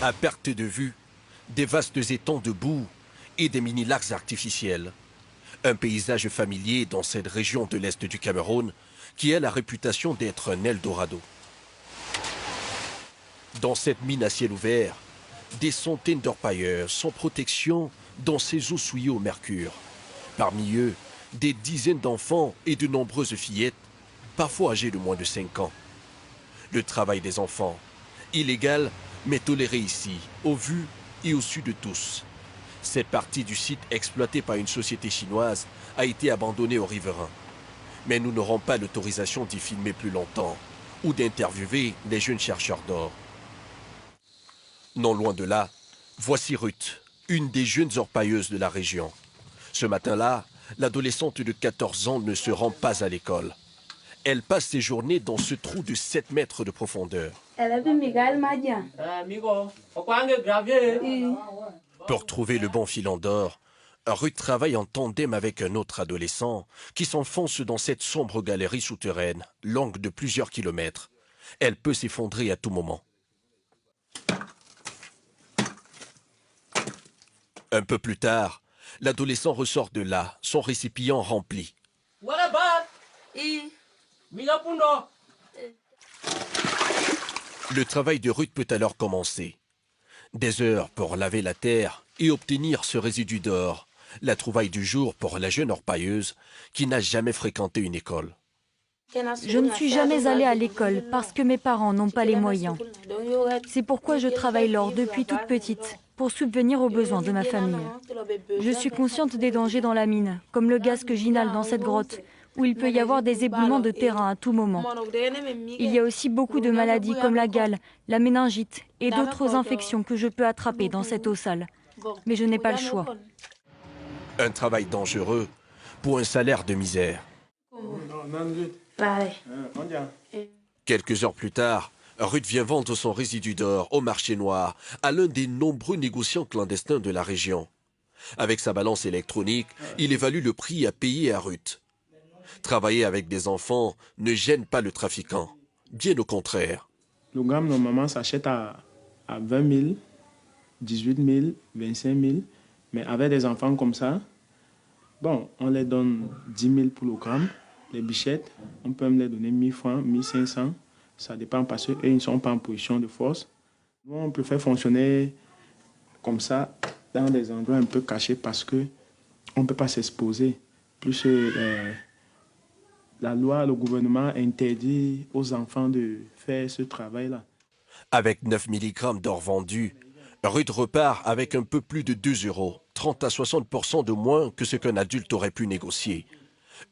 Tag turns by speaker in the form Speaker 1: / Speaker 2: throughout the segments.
Speaker 1: À perte de vue, des vastes étangs de boue et des mini-lacs artificiels. Un paysage familier dans cette région de l'Est du Cameroun qui a la réputation d'être un Eldorado. Dans cette mine à ciel ouvert, des centaines d'orpailleurs sans protection dans ces eaux souillées au mercure. Parmi eux, des dizaines d'enfants et de nombreuses fillettes, parfois âgées de moins de 5 ans. Le travail des enfants, illégal mais toléré ici, au vu et au su de tous. Cette partie du site exploitée par une société chinoise a été abandonnée aux riverains. Mais nous n'aurons pas l'autorisation d'y filmer plus longtemps ou d'interviewer les jeunes chercheurs d'or. Non loin de là, voici Ruth, une des jeunes orpailleuses de la région. Ce matin-là, l'adolescente de 14 ans ne se rend pas à l'école. Elle passe ses journées dans ce trou de 7 mètres de profondeur. Pour trouver le bon filon d'or, Ruth travaille en tandem avec un autre adolescent qui s'enfonce dans cette sombre galerie souterraine, longue de plusieurs kilomètres. Elle peut s'effondrer à tout moment. Un peu plus tard, l'adolescent ressort de là, son récipient rempli. Le travail de Ruth peut alors commencer. Des heures pour laver la terre et obtenir ce résidu d'or. La trouvaille du jour pour la jeune orpailleuse qui n'a jamais fréquenté une école.
Speaker 2: Je ne suis jamais allée à l'école parce que mes parents n'ont pas les moyens. C'est pourquoi je travaille l'or depuis toute petite, pour subvenir aux besoins de ma famille. Je suis consciente des dangers dans la mine, comme le gaz que j'inhale dans cette grotte, où il peut y avoir des éboulements de terrain à tout moment. Il y a aussi beaucoup de maladies comme la gale, la méningite et d'autres infections que je peux attraper dans cette eau sale. Mais je n'ai pas le choix.
Speaker 1: Un travail dangereux pour un salaire de misère. Quelques heures plus tard, Ruth vient vendre son résidu d'or au marché noir à l'un des nombreux négociants clandestins de la région. Avec sa balance électronique, il évalue le prix à payer à Ruth. Travailler avec des enfants ne gêne pas le trafiquant, bien au contraire.
Speaker 3: Le gramme normalement s'achète à 20 000, 18 000, 25 000, mais avec des enfants comme ça, bon, on les donne 10 000 pour le gramme. Les bichettes, on peut me les donner 1000 francs, 1500. Ça dépend parce qu'eux, ils ne sont pas en position de force. Nous, on préfère fonctionner comme ça, dans des endroits un peu cachés parce qu'on ne peut pas s'exposer. Plus la loi, le gouvernement interdit aux enfants de faire ce travail-là.
Speaker 1: Avec 9 mg d'or vendu, Ruth repart avec un peu plus de 2 €, 30 à 60% de moins que ce qu'un adulte aurait pu négocier.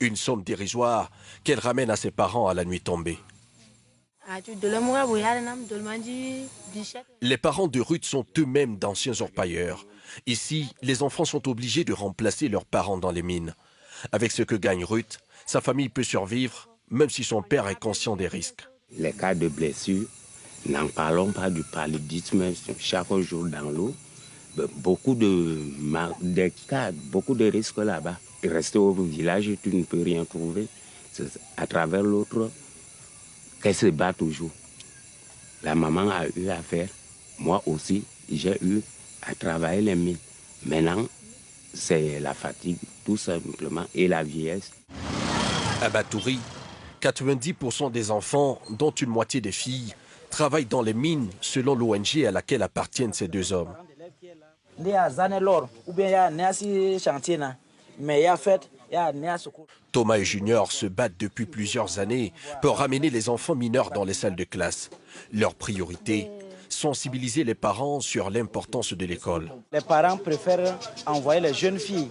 Speaker 1: Une somme dérisoire qu'elle ramène à ses parents à la nuit tombée. Les parents de Ruth sont eux-mêmes d'anciens orpailleurs. Ici, les enfants sont obligés de remplacer leurs parents dans les mines. Avec ce que gagne Ruth, sa famille peut survivre, même si son père est conscient des risques.
Speaker 4: Les cas de blessures, n'en parlons pas du paludisme chaque jour dans l'eau. Beaucoup de cas, beaucoup de risques là-bas. Rester au village, tu ne peux rien trouver. À travers l'autre, qu'elle se bat toujours. La maman a eu à faire. Moi aussi, j'ai eu à travailler les mines. Maintenant, c'est la fatigue, tout simplement, et la vieillesse.
Speaker 1: À Batouri, 90% des enfants, dont une moitié des filles, travaillent dans les mines selon l'ONG à laquelle appartiennent ces deux hommes. Thomas et Junior se battent depuis plusieurs années pour ramener les enfants mineurs dans les salles de classe. Leur priorité, sensibiliser les parents sur l'importance de l'école.
Speaker 5: Les parents préfèrent envoyer les jeunes filles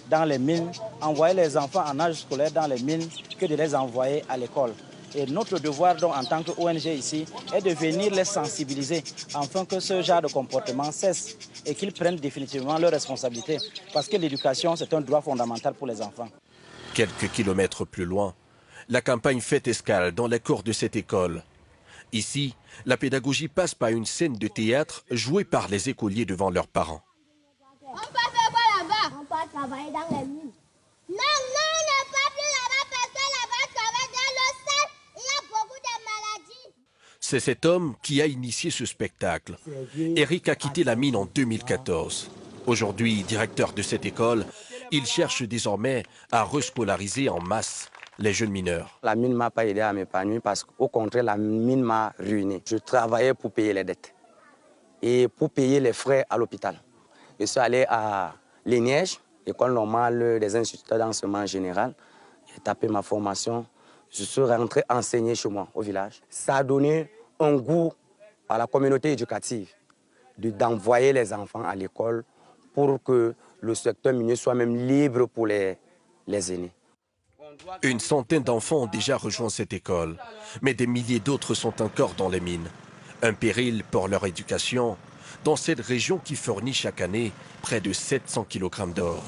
Speaker 5: dans les mines, envoyer les enfants en âge scolaire dans les mines que de les envoyer à l'école. Et notre devoir donc, en tant qu'ONG ici est de venir les sensibiliser afin que ce genre de comportement cesse et qu'ils prennent définitivement leurs responsabilités. Parce que l'éducation, c'est un droit fondamental pour les enfants.
Speaker 1: Quelques kilomètres plus loin, la campagne fait escale dans les cours de cette école. Ici, la pédagogie passe par une scène de théâtre jouée par les écoliers devant leurs parents.
Speaker 6: On peut faire quoi là-bas? On peut travailler dans les mines. Non, on n'est pas plus là-bas parce que là-bas, travailler dans le sel, il y a beaucoup de maladies.
Speaker 1: C'est cet homme qui a initié ce spectacle. Eric a quitté la mine en 2014. Aujourd'hui, directeur de cette école, il cherche désormais à rescolariser en masse les jeunes mineurs.
Speaker 7: La mine ne m'a pas aidé à m'épanouir parce qu'au contraire, la mine m'a ruiné. Je travaillais pour payer les dettes et pour payer les frais à l'hôpital. Je suis allé à l'ENIEJ, École normale des instituteurs d'enseignement général. J'ai tapé ma formation. Je suis rentré enseigner chez moi, au village. Ça a donné un goût à la communauté éducative d'envoyer les enfants à l'école pour que le secteur minier soit même libre pour les aînés.
Speaker 1: Une centaine d'enfants ont déjà rejoint cette école, mais des milliers d'autres sont encore dans les mines. Un péril pour leur éducation dans cette région qui fournit chaque année près de 700 kg d'or.